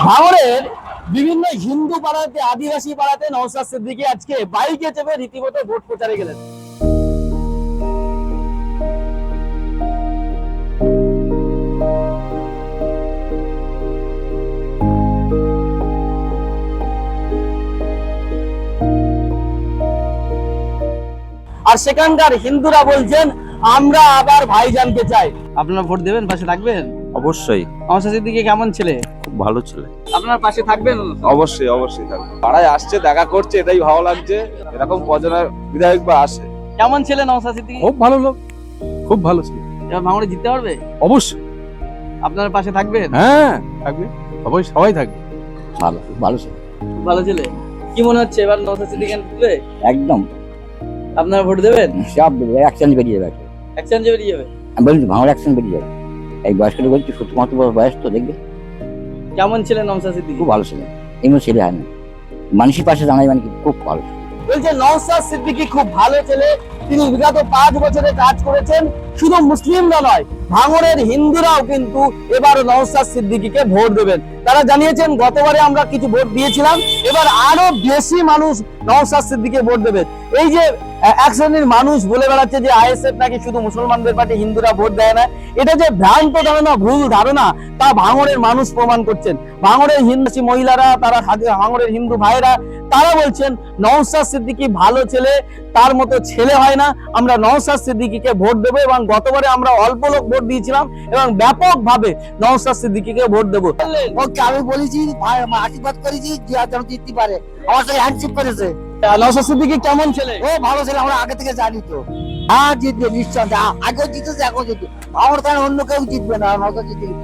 ভাঙড়ের বিভিন্ন হিন্দু পাড়াতে, আদিবাসী পাড়াতে নওশাদ সিদ্দিকী আজকে বাইকে চেপে রীতিমতো ভোট প্রচারে গেলেন। আর সেখানকার হিন্দুরা বলছেন আমরা আবার ভাইজানকে চাই। আপনারা ভোট দেবেন, পাশে থাকবেন? অবশ্যই। নওশাদ সিদ্দিকী কেমন ছেলে? খুব ভালো ছেলে। আপনার পাশে থাকবেন? অবশ্যই অবশ্যই থাকবে। পাড়ায় আসছে, দেখা করছে, এটাই ভালো লাগছে। এরকম কজনের বিধায়ক বা আসে। কেমন ছেলে নওশাদ সিদ্দিকী? খুব ভালো লোক, খুব ভালো ছিল। এবার ভাঙড়ে জিততে পারবে? অবশ্যই। আপনার পাশে থাকবেন? হ্যাঁ থাকবে, সবাই থাকবে। ভালো, ভালো ছিল। ভালো ছেলে। কি মনে হচ্ছে এবার নওশাদ সিদ্দিকী জিতবে? একদম আপনারা ভোট দেবেন? সব অ্যাকশন বেরিয়ে যাবে। অ্যাকশন বেরিয়ে যাবে? আমি বলছি ভাঙড় অ্যাকশন বেরিয়ে যাবে। এই বয়স্কটা বলছি ৭০ বছর বয়স, তো দেখবে। কেমন ছিলেন নওশাদ সিদ্দিকী? খুব ভালো ছিল, এমন ছেলে হয় না। মানুষের পাশে দাঁড়ায় মানে কি খুব ভালো। বলছে নওশাদ সিদ্দিকী খুব ভালো ছেলে, তিনি বিগত ৫ বছরে কাজ করেছেন। শুধু মুসলিমরা নয়, ভাঙড়ের হিন্দুরাও কিন্তু এবার নওশাদ সিদ্দিকীকে ভোট দেবেন। তারা জানিয়েছেন গতবারে আমরা কিছু ভোট দিয়েছিলাম, এবার আরো বেশি মানুষ নওশাদ সিদ্দিকীকে ভোট দেবেন। এই যে এক শ্রেণীর মানুষ বলে বেড়াচ্ছে যে আইএসএফ নাকি শুধু মুসলমানদের পার্টি, হিন্দুরা ভোট দেয় না, এটা যে ভ্রান্ত ধারণা, ভুল ধারণা, তা ভাঙড়ের মানুষ প্রমাণ করছেন। ভাঙড়ের হিন্দু মহিলারা, তারা ভাঙড়ের হিন্দু ভাইরা, তারা বলছেন নওশাদ সিদ্দিকী ভালো ছেলে, তার মতো ছেলে হয় না, আমরা নওশাদ সিদ্দিকীকে ভোট দেবো। এবং গতবারে আমরা অল্প লোক ভোট দিয়েছিলাম এবং ব্যাপকভাবে নওশাদ সিদ্দিকীকে ভোট দেবো। আমি বলেছি, আশীর্বাদ করেছি যে যেন জিততে পারে। আমার সাথে হ্যান্ডশেক করেছে। নওশাদ সিদ্দিকী কেমন ছেলে? ও ভালো ছেলে, আমরা আগে থেকে জানি তো। হ্যাঁ জিতবে নিশ্চয়, আগেও জিতেছে, এখন জিতবে। আমার কারণে অন্য কেউ জিতবে না, নওশাদ সিদ্দিকী।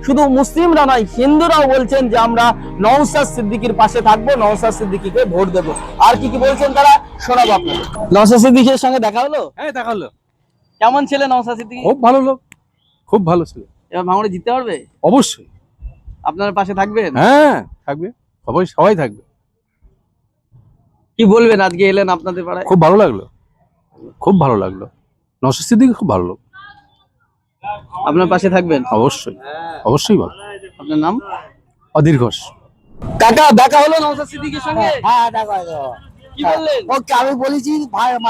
শুধু মুসলিমরা নয়, হিন্দুরাও বলছেন যে আমরা নওশাদ সিদ্দিকীর পাশে থাকবো, নওশাদ সিদ্দিকীকে ভোট দেবো। আর কি কি বলছেন তারা শোনাবো আপনাদের। নওশাদ সিদ্দিকীর সঙ্গে দেখা হলো? হ্যাঁ দেখা হলো। কেমন ছেলে নওশাদ সিদ্দিকী? খুব ভালো লোক, খুব ভালো ছিল। এবার ভাঙড়ে জিততে পারবে? অবশ্যই। আপনার পাশে থাকবেন? হ্যাঁ থাকবে, সবাই থাকবে। কি বলবেন, আজকে এলেন আপনাদের পাড়ায়? খুব ভালো লাগলো, খুব ভালো লাগলো। নওশাদ সিদ্দিকী খুব ভালো লোক। আপনার পাশে থাকবেন? অবশ্যই, অবশ্যই ভালো। আপনার নাম? অধীর ঘোষ। কাকা দেখা হলো নওশাদ সিদ্দিকীর সঙ্গে? হ্যাঁ দেখো দেখো। কি বললেন? ওকে আমি বলেছি,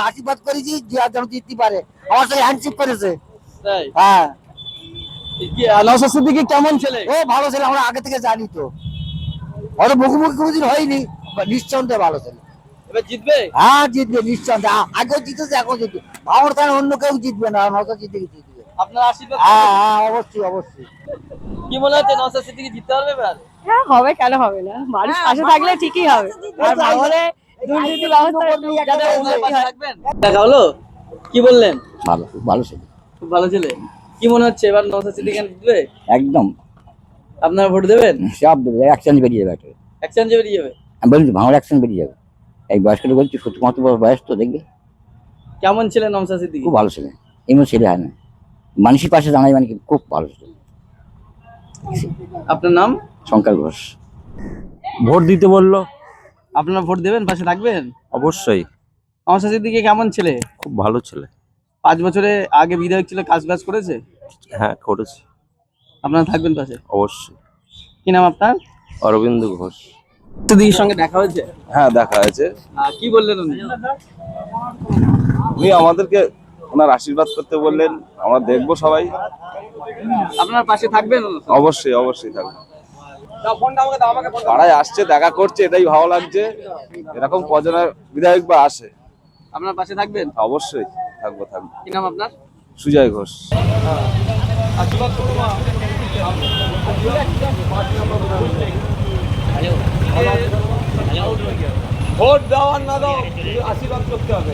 আশীর্বাদ করেছি যে যেন জিততে পারে। আমার সাথে হ্যান্ডশেক করেছে। তাই? হ্যাঁ কি নওশাদ সিদ্দিকী কেমন ছেলে? ও ভালো ছেলে, আমরা আগে থেকে জানি তো। হয়তো মুখোমুখি কোনোদিন হয়নি, নিঃসন্দেহে ভালো ছেলে। এবার জিতবে? হ্যাঁ জিতবে নিশ্চয়, আগেও জিতেছে, এখন জিতবে। আমার কারণে অন্য কেউ জিতবে না, নওশাদ সিদ্দিকী জিতবে। আপনার আশীর্বাদ? হ্যাঁ হ্যাঁ অবশ্যই অবশ্যই। কি মনে হচ্ছে নওশাদ সিদ্দিকী জিততে পারবে এবার? হ্যাঁ হবে, কেন হবে না? মানুষ পাশে থাকলে ঠিকই হবে। আর ভাঙড়ে দুর্নীতি ব্যবস্থা যাতে উন্নতি হয়। দেখা হলো? কি বললেন? ভালো, খুব ভালো ছিল। খুব ভালো ছেলে। কি মনে হচ্ছে এবার নওশাদ সিদ্দিকী জিতবে? একদম আপনারা ভোট দেবেন? সব অ্যাকশন বেরিয়ে যাবে। অ্যাকশন বেরিয়ে যাবে? আমি বলছি ভাঙড় অ্যাকশন বেরিয়ে যাবে। এই বয়স্কটা বলছি ৭০ বছর বয়স, তো দেখবে। কেমন ছিলেন নওশাদ সিদ্দিকী? খুব ভালো ছেলে, এমন ছেলে হয় না। মানুষের পাশে দাঁড়ায় মানে কি খুব ভালো ছিল। আপনার নাম? শঙ্কর ঘোষ। ভোট দিতে বললো। আপনারা ভোট দেবেন, পাশে থাকবেন? অবশ্যই। নওশাদ সিদ্দিকী কেমন ছেলে? খুব ভালো ছেলে। ৫ বছরে আগে বিধায়ক ছিল, কাজ করেছে? হ্যাঁ করেছি। আপনারা থাকবেন পাশে? অবশ্যই। কি নাম আপনার? অরবিন্দ ঘোষ। সিদ্দিকীর সঙ্গে দেখা হয়েছে? হ্যাঁ দেখা হয়েছে। কি বললেন উনি? উনি আমাদেরকে ওনার আশীর্বাদ করতে বললেন, আমরা দেখবো সবাই। আপনার পাশে থাকবেন? অবশ্যই অবশ্যই থাকবে। পাড়ায় আসছে, দেখা করছে, এটাই ভালো লাগছে। এরকম কজনের বিধায়ক বা আসে। আপনার পাশে থাকবেন? অবশ্যই থাকবো। কি নাম আপনার? সুজয় ঘোষ। ভোট দেওয়ার না দাও, আশীর্বাদ করতে হবে।